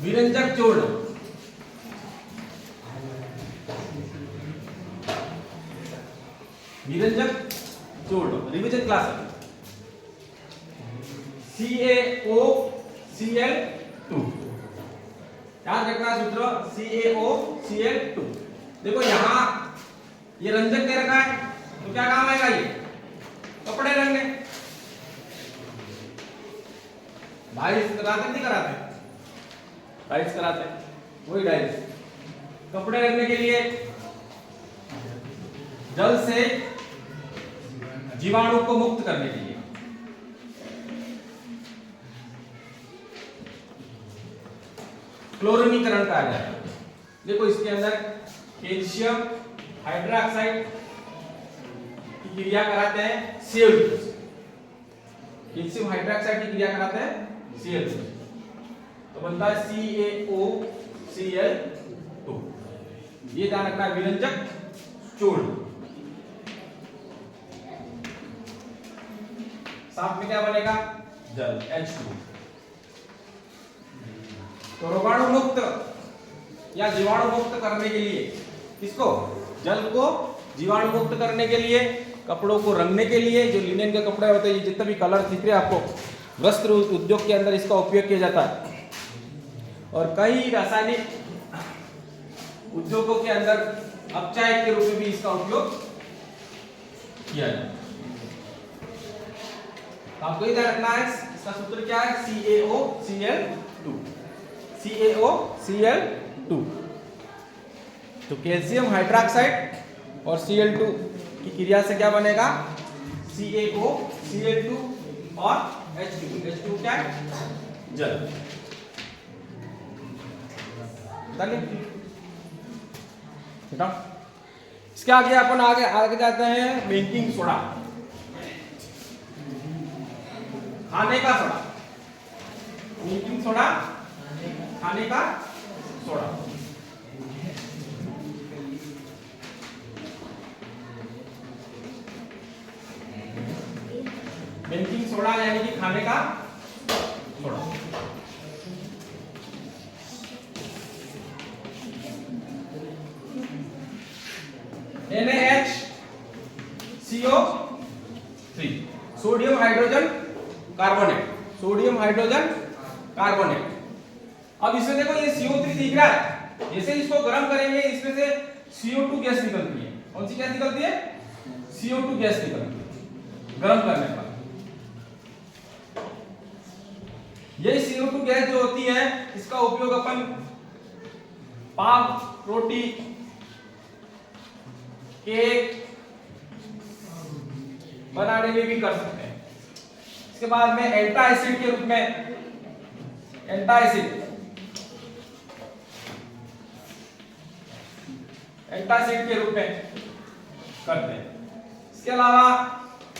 विरंजक चूर्ण, विरंजक चूर्ण, revision class CaOCl2, याद रखना सूत्र CaOCl2। देखो यहां ये रंजक दे रखा है तो क्या काम आएगा, ये कपड़े रंगने, डाइस कराते नहीं कराते, डाइस कराते, वही डाइस कपड़े रंगने के लिए, जल से जीवाणु को मुक्त करने के लिए। क्लोरीनीकरण कहा जाता है। देखो इसके अंदर कैल्शियम हाइड्रोक्साइड की क्रिया कराते हैं Cl2, कैल्शियम हाइड्रोक्साइड की क्रिया कराते हैं Cl2, तो बनता है CaOCl2। ये ध्यान रखना, विरंजक चूर्ण। साथ में क्या बनेगा, जल H2। तो रोगाणु मुक्त या जीवाणु मुक्त करने के लिए, किसको, जल को जीवाणु मुक्त करने के लिए, कपड़ों को रंगने के लिए, जो लिनेन के कपड़े होते हैं, जितने भी कलर दिख रहे हैं आपको, वस्त्र उद्योग के अंदर इसका उपयोग किया जाता है। और कई रासायनिक उद्योगों के अंदर अपचायक के रूप में भी इसका उपयोग किया जाता है। आपको ध्यान रखना है, इसका सूत्र क्या है, CaOCl2, CaOCl2। तो कैल्शियम हाइड्रोक्साइड और Cl2 की क्रिया से क्या बनेगा, CaOCl2 और H2 क्या है, जल। बेटा इसके आगे अपन आगे जाते हैं, बेकिंग सोडा, खाने का सोडा, बेकिंग सोडा खाने का सोडा। बेकिंग सोडा यानी कि खाने का soda. NaHCO3, sodium hydrogen carbonate, sodium hydrogen carbonate. अब इसमें देखो ये CO3 दिख रहा है, जैसे इसको गर्म करेंगे इसमें से CO2 गैस निकलती है। कौन सी गैस निकलती है, CO2 गैस निकलती है गर्म करने पर। ये CO2 गैस जो होती है, इसका उपयोग अपन पाव, रोटी, केक बनाने में भी कर सकते हैं। इसके बाद में एंटासिड के रूप में, एंटासिड के रूप में करते हैं। इसके अलावा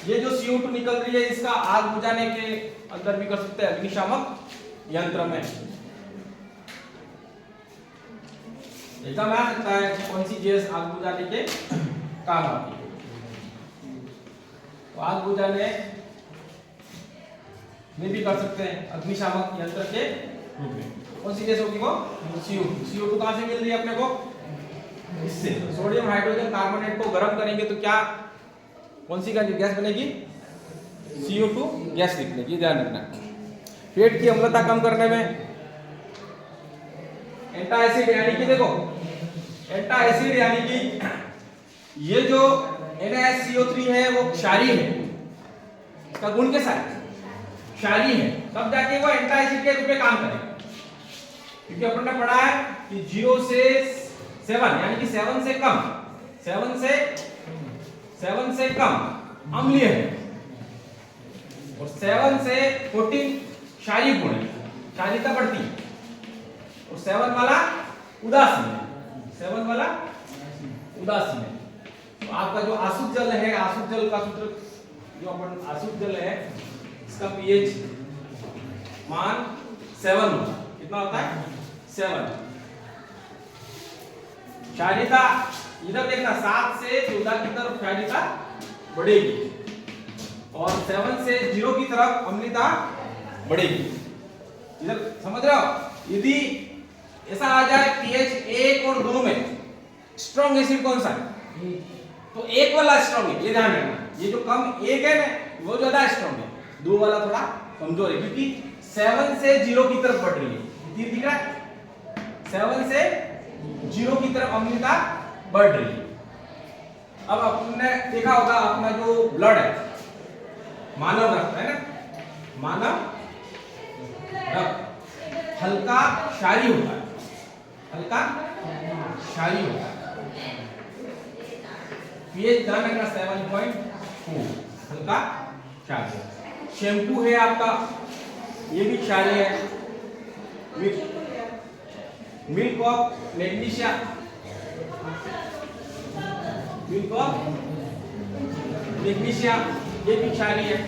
ये जो CO2 निकल रही है, इसका आग बुझाने के अंदर भी कर सकते हैं, अग्निशामक यंत्र में। एकदम आ सकता है कौन सी गैस आग बुझाने के काम आती है। तो आग बुझाने में भी कर सकते हैं अग्निशामक यंत्र के रूप में। कौन सी गैस होगी वो, CO2 कहां से मिल रही है अपने को, इससे। सोडियम हाइड्रोजन कार्बोनेट को गर्म करेंगे तो क्या, कौन सी गैस बनेगी, CO2 गैस निकलेगी, ध्यान रखना। पेट की अम्लता कम करने में एंटासिड, यानी कि देखो एंटासिड यानी कि ये जो NaCO3 है वो क्षारीय है, इसका गुण कैसा है, क्षारीय है, तब जाके वो एंटासिड के रूप में काम करेगा। क्योंकि अपन ने पढ़ा है कि 0 से 7 यानी कि 7 से कम, 7 से कम अम्लीय है, और 7 से 14 क्षारीय गुण है, क्षारीयता बढ़ती है। और 7 वाला उदासीन है, 7 वाला उदासीन है। तो आपका जो आसुत जल है, आसुत जल का सूत्र, जो अपन आसुत जल है, इसका pH मान 7 होता है। कितना होता है, 7। क्षारीयता इधर देखना, 7 से 14 की तरफ क्षारीयता बढ़ेगी, और 7 से 0 की तरफ अम्लता बढ़ेगी। इधर समझ रहे हो? यदि ऐसा आ जाए pH 1 और 2 में स्ट्रॉन्ग एसिड कौन सा है, तो 1 वाला स्ट्रॉन्ग है, ये ध्यान रखना। ये जो कम 1 है ना वो ज्यादा स्ट्रॉन्ग है, 2 वाला थोड़ा कमजोर है, क्योंकि 7 से 0 की तरफ बढ़ रही है। तीर दिख रहा है? 7 से 0 की तरफ अम्लता बढ़ रही है। अब आपने देखा होगा अपना जो ब्लड है, मानव रक्त है ना, मानव रक्त हल्का क्षारीय होता है, हल्का क्षारीय होता है। पीएच ध्यान रखना 7.4, हल्का क्षारीय। शैम्पू है आपका, ये भी क्षारीय है। Milk of magnesia, milk of magnesia, ये भी क्षारीय है।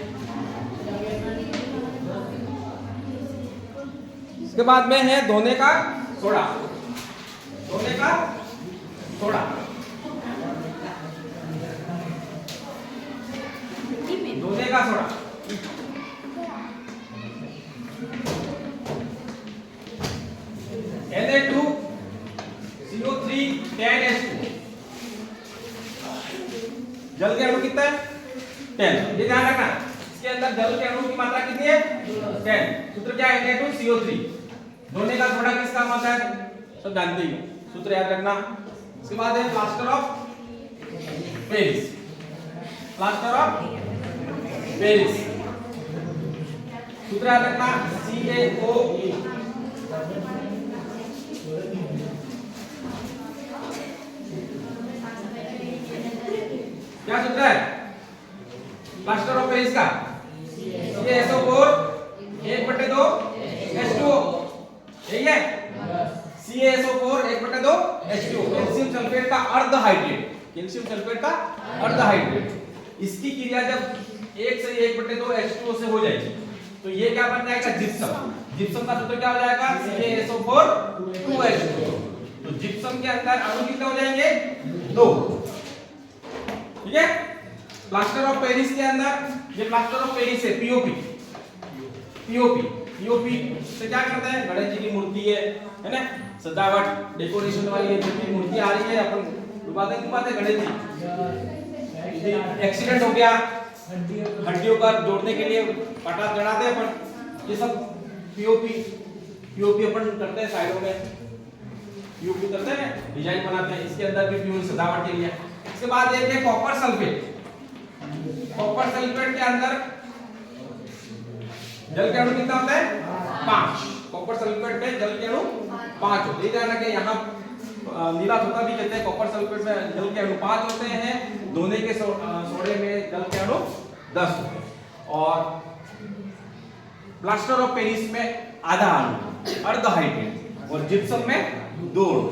इसके बाद में है धोने का सोडा, धोने का सोडा, धोने का सोडा। Na2CO3 10H2, जल के अणु कितना है 10, ये ध्यान रखना। इसके अंदर जल के अणु की मात्रा कितनी है 10। सूत्र क्या है Na2CO3। धोने का सोडा किस काम आता है, सब जानते ही हो, सूत्र याद रखना। इसके बाद है plaster of Paris, plaster of Paris, सूत्र याद रखना CaOE। क्या सूत्र है प्लास्टर ऑफ पेरिस का? CaSO4 1/2 H2O, यही है CaSO4 1/2 H2O, कैल्शियम सल्फेट का अर्धहाइड्रेट, कैल्शियम सल्फेट का अर्धहाइड्रेट। इसकी क्रिया जब 1 से 1/2 H2O से हो जाएगी तो ये क्या बन जाएगा जिप्सम। जिप्सम का सूत्र क्या हो जाएगा CaSO4 2H2O। तो जिप्सम के अंदर अणु कितने हो जाएंगे 2, ठीक है। प्लास्टर ऑफ पेरिस के अंदर, ये प्लास्टर ऑफ पेरिस है पीओपी, पीओपी, पीओपी से क्या करते हैं, गणेश जी की मूर्ति है ना, सजावट डेकोरेशन वाली ये जो मूर्ति आ रही है अपन डुबाते गणेश जी, एक्सीडेंट हो गया हड्डियों का जोड़ने के लिए पटा चढ़ाते हैं अपन, ये सब पीओपी अपन करते हैं साइडों में, पीओपी करते हैं डिजाइन बनाते हैं, इसके अंदर भी पीओपी सजावट के लिए। इसके बाद एक है कॉपर सल्फेट, कॉपर सल्फेट के अंदर जल के अणु कितना होता है 5, कॉपर सल्फेट में जल के अणु 5 होते हैं। ध्यान रखें यहाँ नीला धोखा भी कहते हैं, कॉपर सल्फेट में जल के अणु 5 होते हैं, धोने के सोडे में जल के अणु 10 होते हैं, और प्लास्टर ऑफ पेरिस में आधा अणु अर्धहाइड्रेट, और जिप्सम में 2 अणु।